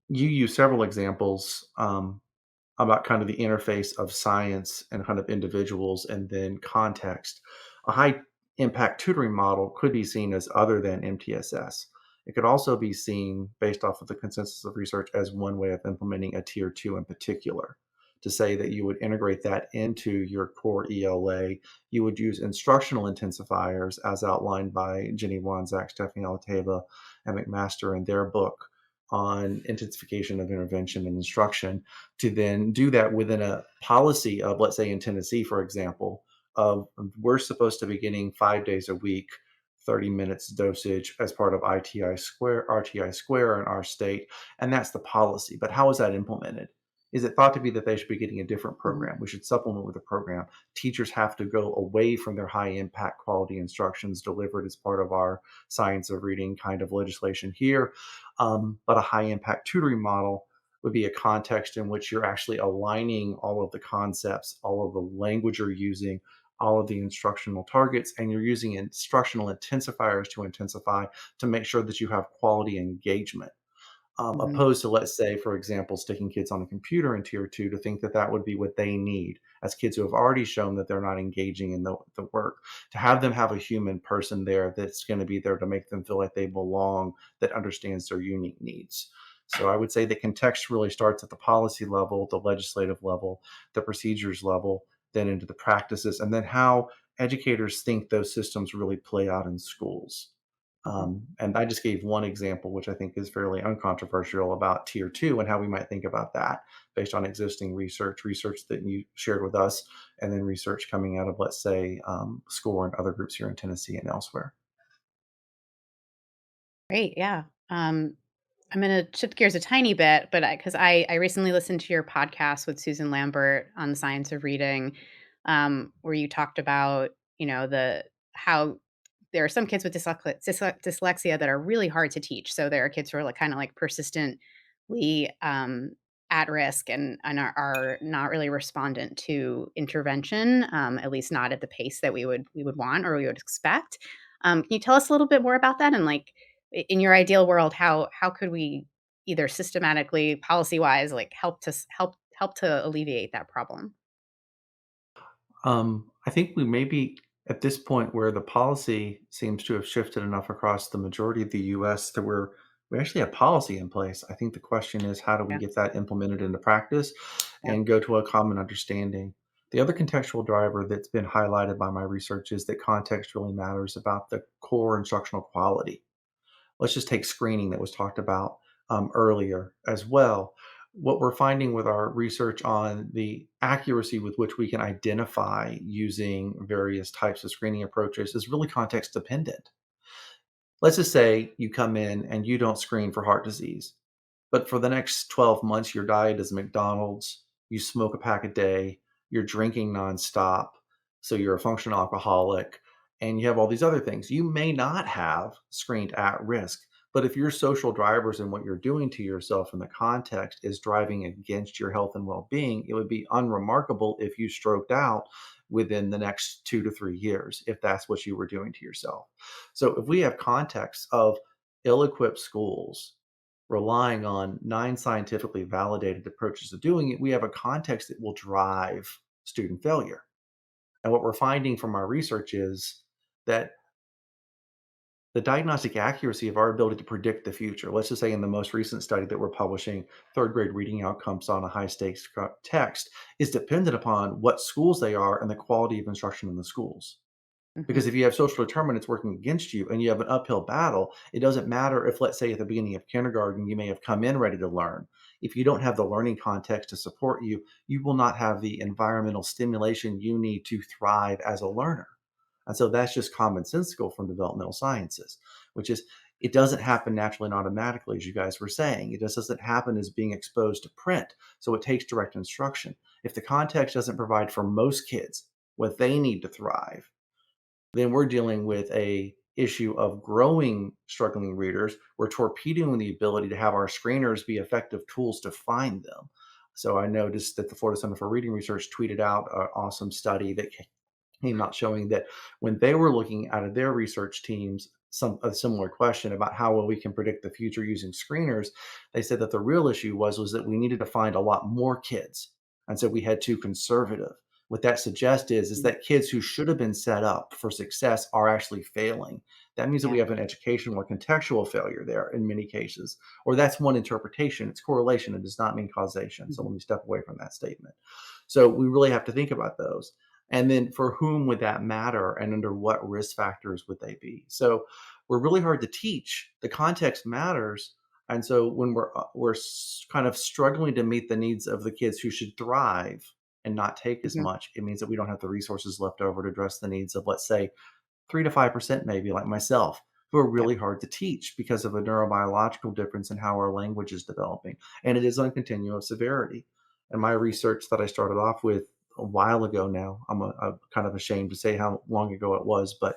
you use several examples about kind of the interface of science and kind of individuals and then context. A high impact tutoring model could be seen as other than MTSS. It could also be seen, based off of the consensus of research, as one way of implementing a tier two in particular. To say that you would integrate that into your core ELA, you would use instructional intensifiers as outlined by Jenny Wanzak, Stephanie Alateva, and McMaster in their book on intensification of intervention and instruction, to then do that within a policy of, let's say in Tennessee, for example, of we're supposed to be getting 5 days a week, 30 minutes dosage as part of RTI square in our state. And that's the policy. But how is that implemented? Is it thought to be that they should be getting a different mm, program? We should supplement with a program. Teachers have to go away from their high impact quality instructions delivered as part of our science of reading kind of legislation here. But a high impact tutoring model would be a context in which you're actually aligning all of the concepts, all of the language you're using, all of the instructional targets, and you're using instructional intensifiers to intensify to make sure that you have quality engagement. mhm, Opposed to, let's say, for example, sticking kids on a computer in tier two to think that that would be what they need as kids who have already shown that they're not engaging in the work, to have them have a human person there that's going to be there to make them feel like they belong, that understands their unique needs. So I would say that context really starts at the policy level, the legislative level, the procedures level, then into the practices, and then how educators think those systems really play out in schools. And I just gave one example, which I think is fairly uncontroversial, about tier 2 and how we might think about that based on existing research that you shared with us, and then research coming out of, let's say, SCORE and other groups here in Tennessee and elsewhere. Great. Yeah. I'm going to shift gears a tiny bit, but because I recently listened to your podcast with Susan Lambert on the science of reading, where you talked about, how there are some kids with dyslexia that are really hard to teach. So there are kids who are like kind of like persistently at risk and are not really respondent to intervention, at least not at the pace that we would want or we would expect. Can you tell us a little bit more about that and like in your ideal world, how could we either systematically, policy wise, like help to alleviate that problem? I think we may be at this point where the policy seems to have shifted enough across the majority of the US that we actually have policy in place. I think the question is, how do we Yeah. get that implemented into practice Yeah. and go to a common understanding? The other contextual driver that's been highlighted by my research is that context really matters about the core instructional quality. Let's just take screening that was talked about earlier as well. What we're finding with our research on the accuracy with which we can identify using various types of screening approaches is really context dependent. Let's just say you come in and you don't screen for heart disease, but for the next 12 months, your diet is McDonald's, you smoke a pack a day, you're drinking nonstop, so you're a functional alcoholic, and you have all these other things. You may not have screened at risk, but if your social drivers and what you're doing to yourself in the context is driving against your health and well being, it would be unremarkable if you stroked out within the next 2 to 3 years, if that's what you were doing to yourself. So if we have context of ill equipped schools relying on non-scientifically validated approaches to doing it, we have a context that will drive student failure. And what we're finding from our research is that the diagnostic accuracy of our ability to predict the future, let's just say in the most recent study that we're publishing, third grade reading outcomes on a high stakes text, is dependent upon what schools they are and the quality of instruction in the schools. Mhm. Because if you have social determinants working against you and you have an uphill battle, it doesn't matter if, let's say, at the beginning of kindergarten, you may have come in ready to learn. If you don't have the learning context to support you, you will not have the environmental stimulation you need to thrive as a learner. And so that's just commonsensical from developmental sciences, which is it doesn't happen naturally and automatically, as you guys were saying. It just doesn't happen as being exposed to print. So it takes direct instruction. If the context doesn't provide for most kids what they need to thrive, then we're dealing with a issue of growing struggling readers. We're torpedoing the ability to have our screeners be effective tools to find them. So I noticed that the Florida Center for Reading Research tweeted out an awesome study that came out showing that when they were looking out of their research teams a similar question about how well we can predict the future using screeners, they said that the real issue was that we needed to find a lot more kids, and so we had too conservative. What that suggests is that kids who should have been set up for success are actually failing. That means that we Yeah. have an educational or contextual failure there in many cases, or that's one interpretation. It's correlation. It does not mean causation. So Mhm. let me step away from that statement. So we really have to think about those. And then for whom would that matter and under what risk factors would they be? So we're really hard to teach. The context matters. And so when we're kind of struggling to meet the needs of the kids who should thrive and not take as Mhm. much, it means that we don't have the resources left over to address the needs of, let's say, 3 to 5% maybe, like myself, who are Yeah. really hard to teach because of a neurobiological difference in how our language is developing. And it is on continuous severity. And my research that I started off with a while ago now, I'm kind of ashamed to say how long ago it was, but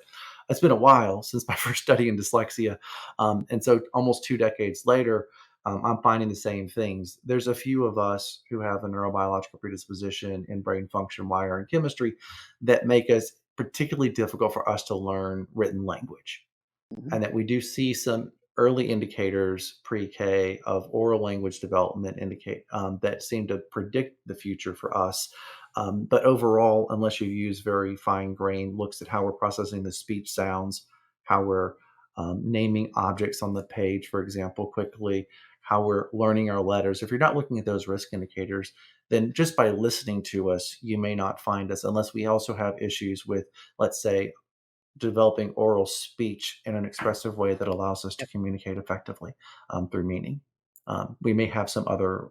it's been a while since my first study in dyslexia. And so almost 2 decades later, I'm finding the same things. There's a few of us who have a neurobiological predisposition in brain function, wire, and chemistry that make us particularly difficult for us to learn written language, Mhm. and that we do see some early indicators pre-K of oral language development indicate that seem to predict the future for us. But overall, unless you use very fine-grained looks at how we're processing the speech sounds, how we're naming objects on the page, for example, quickly, how we're learning our letters, if you're not looking at those risk indicators, then just by listening to us, you may not find us unless we also have issues with, let's say, developing oral speech in an expressive way that allows us to Yep. communicate effectively through meaning. We may have some other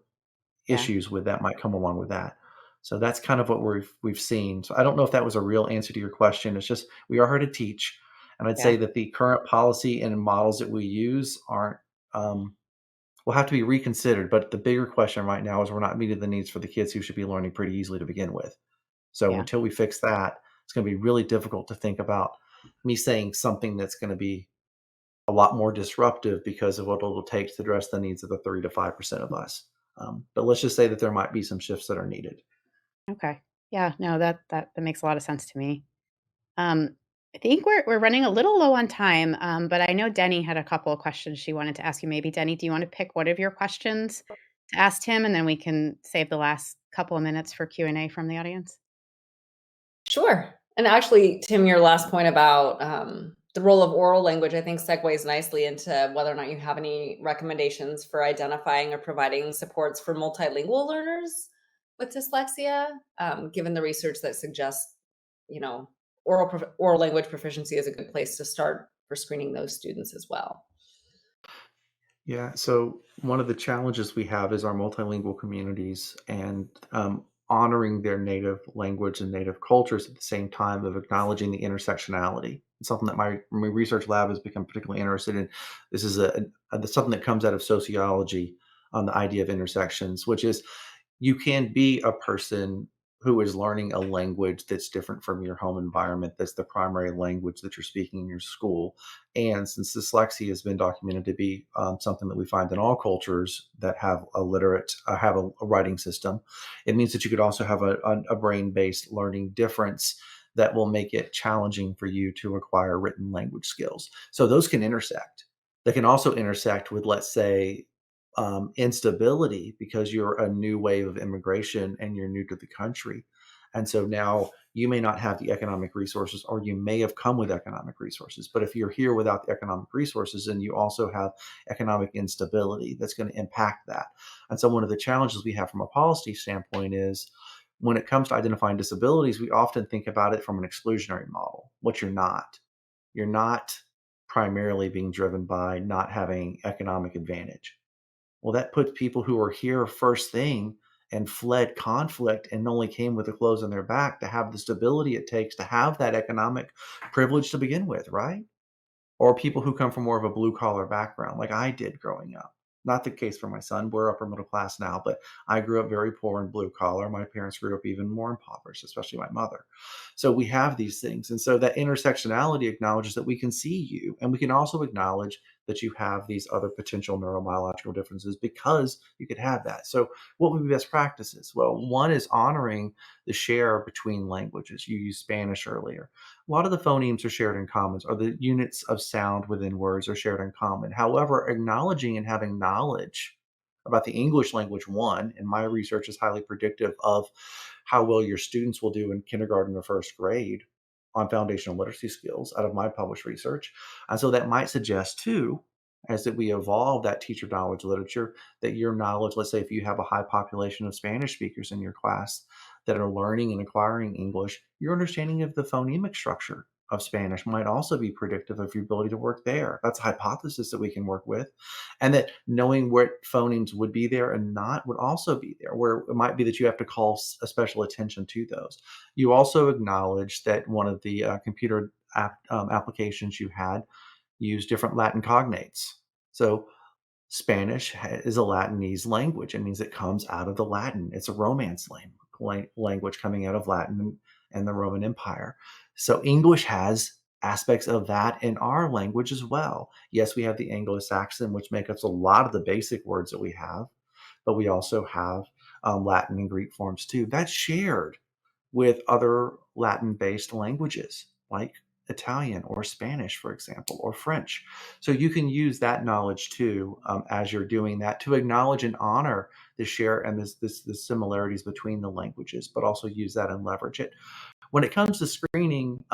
Yeah. issues with that might come along with that. So that's kind of what we've seen. So I don't know if that was a real answer to your question. It's just we are here to teach, and I'd say Yeah. that the current policy and models that we use aren't will have to be reconsidered. But the bigger question right now is we're not meeting the needs for the kids who should be learning pretty easily to begin with. So Yeah. until we fix that, it's going to be really difficult to think about me saying something that's going to be a lot more disruptive because of what it'll take to address the needs of the 3 to 5% of us. But let's just say that there might be some shifts that are needed. Okay. Yeah. No, that makes a lot of sense to me. Um, I think we're running a little low on time, but I know Deni had a couple of questions she wanted to ask you. Maybe Deni, do you want to pick one of your questions to ask him, and then we can save the last couple of minutes for Q&A from the audience? Sure. And actually, Tim, your last point about the role of oral language, I think segues nicely into whether or not you have any recommendations for identifying or providing supports for multilingual learners with dyslexia, given the research that suggests, you know, oral language proficiency is a good place to start for screening those students as well. Yeah, so one of the challenges we have is our multilingual communities and honoring their native language and native cultures at the same time of acknowledging the intersectionality. It's something that my research lab has become particularly interested in. This is something that comes out of sociology on the idea of intersections, which is you can be a person who is learning a language that's different from your home environment, that's the primary language that you're speaking in your school. And since dyslexia has been documented to be something that we find in all cultures that have a writing system, it means that you could also have a brain-based learning difference that will make it challenging for you to acquire written language skills. So those can intersect. They can also intersect with, let's say, instability because you're a new wave of immigration and you're new to the country. And so now you may not have the economic resources, or you may have come with economic resources. But if you're here without the economic resources, then you also have economic instability that's going to impact that. And so one of the challenges we have from a policy standpoint is when it comes to identifying disabilities, we often think about it from an exclusionary model, which you're not. You're not primarily being driven by not having economic advantage. Well, that puts people who are here first thing and fled conflict and only came with the clothes on their back to have the stability it takes to have that economic privilege to begin with, right? Or people who come from more of a blue collar background, like I did growing up. Not the case for my son. We're upper middle class now, but I grew up very poor and blue collar. My parents grew up even more impoverished, especially my mother. So we have these things. And so that intersectionality acknowledges that we can see you, and we can also acknowledge that you have these other potential neurobiological differences because you could have that. So what would be best practices? Well, one is honoring the share between languages. You used Spanish earlier. A lot of the phonemes are shared in common, or the units of sound within words are shared in common. However, acknowledging and having knowledge about the English language, one, and my research is highly predictive of how well your students will do in kindergarten or first grade on foundational literacy skills out of my published research. And so that might suggest, too, as that we evolve that teacher knowledge literature, that your knowledge, let's say if you have a high population of Spanish speakers in your class that are learning and acquiring English, your understanding of the phonemic structure of Spanish might also be predictive of your ability to work there. That's a hypothesis that we can work with. And that knowing what phonemes would be there and not would also be there, where it might be that you have to call a special attention to those. You also acknowledge that one of the computer applications you had used different Latin cognates. So Spanish is a Latinese language. It means it comes out of the Latin. It's a Romance language coming out of Latin and the Roman Empire. So English has aspects of that in our language as well. Yes, we have the Anglo-Saxon, which make up a lot of the basic words that we have, but we also have Latin and Greek forms too. That's shared with other Latin-based languages like Italian or Spanish, for example, or French. So you can use that knowledge too as you're doing that to acknowledge and honor the share and the similarities between the languages, but also use that and leverage it. When it comes to screening,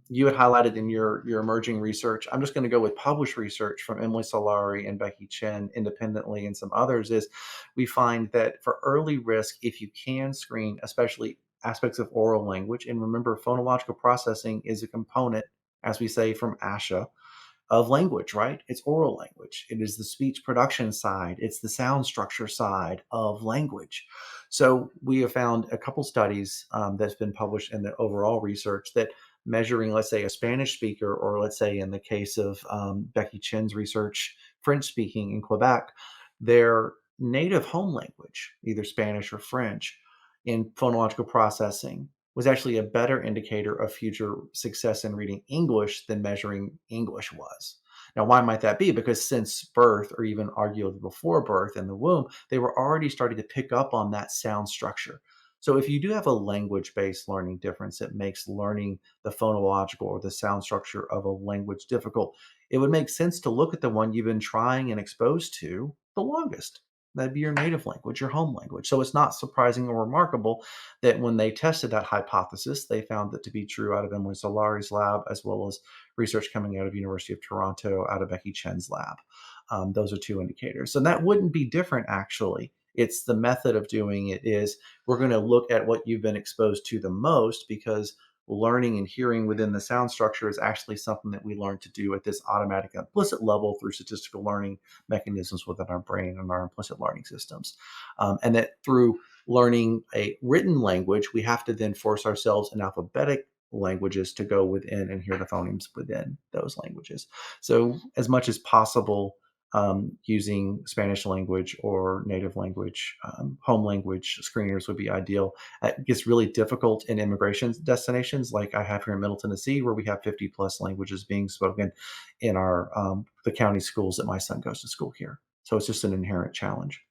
you had highlighted in your emerging research, I'm just going to go with published research from Emily Solari and Becky Chen independently and some others, is we find that for early risk, if you can screen, especially aspects of oral language, and remember, phonological processing is a component, as we say from ASHA, of language, right? It's oral language. It is the speech production side. It's the sound structure side of language. So we have found a couple studies that's been published in the overall research that measuring, let's say, a Spanish speaker, or let's say in the case of Becky Chen's research, French speaking in Quebec, their native home language, either Spanish or French, in phonological processing was actually a better indicator of future success in reading English than measuring English was. Now, why might that be? Because since birth, or even arguably before birth in the womb, they were already starting to pick up on that sound structure. So if you do have a language-based learning difference that makes learning the phonological or the sound structure of a language difficult, it would make sense to look at the one you've been trying and exposed to the longest. That'd be your native language, your home language. So it's not surprising or remarkable that when they tested that hypothesis, they found that to be true out of Emily Solari's lab, as well as research coming out of University of Toronto, out of Becky Chen's lab. Those are two indicators. So that wouldn't be different, actually. It's the method of doing it is we're going to look at what you've been exposed to the most, because learning and hearing within the sound structure is actually something that we learn to do at this automatic implicit level through statistical learning mechanisms within our brain and our implicit learning systems. And that through learning a written language, we have to then force ourselves in alphabetic languages to go within and hear the phonemes within those languages. So as much as possible, using Spanish language or native language, home language screeners would be ideal. It gets really difficult in immigration destinations like I have here in Middle Tennessee, where we have 50 plus languages being spoken in our the county schools that my son goes to school here. So it's just an inherent challenge.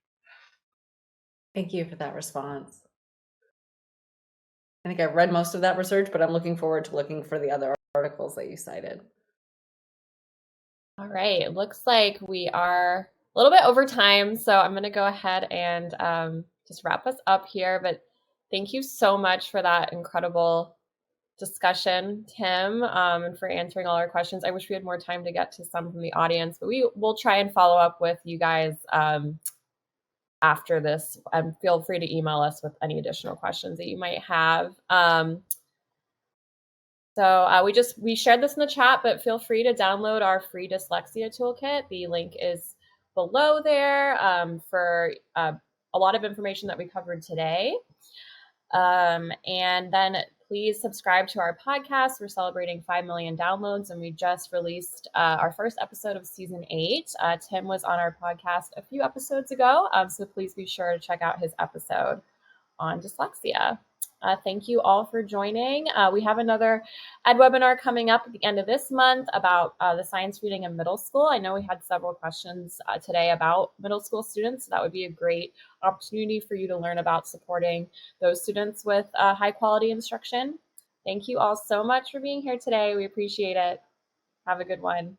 Thank you for that response. I think I read most of that research, but I'm looking forward to looking for the other articles that you cited. All right, it looks like we are a little bit over time, so I'm going to go ahead and just wrap us up here. But thank you so much for that incredible discussion, Tim, and for answering all our questions. I wish we had more time to get to some from the audience, but we will try and follow up with you guys after this. Feel free to email us with any additional questions that you might have. So we shared this in the chat, but feel free to download our free dyslexia toolkit. The link is below there for a lot of information that we covered today. And then please subscribe to our podcast. We're celebrating 5 million downloads, and we just released our first episode of season 8. Tim was on our podcast a few episodes ago, so please be sure to check out his episode on dyslexia. Thank you all for joining. We have another ed webinar coming up at the end of this month about the science reading in middle school. I know we had several questions today about middle school students, so that would be a great opportunity for you to learn about supporting those students with high quality instruction. Thank you all so much for being here today. We appreciate it. Have a good one.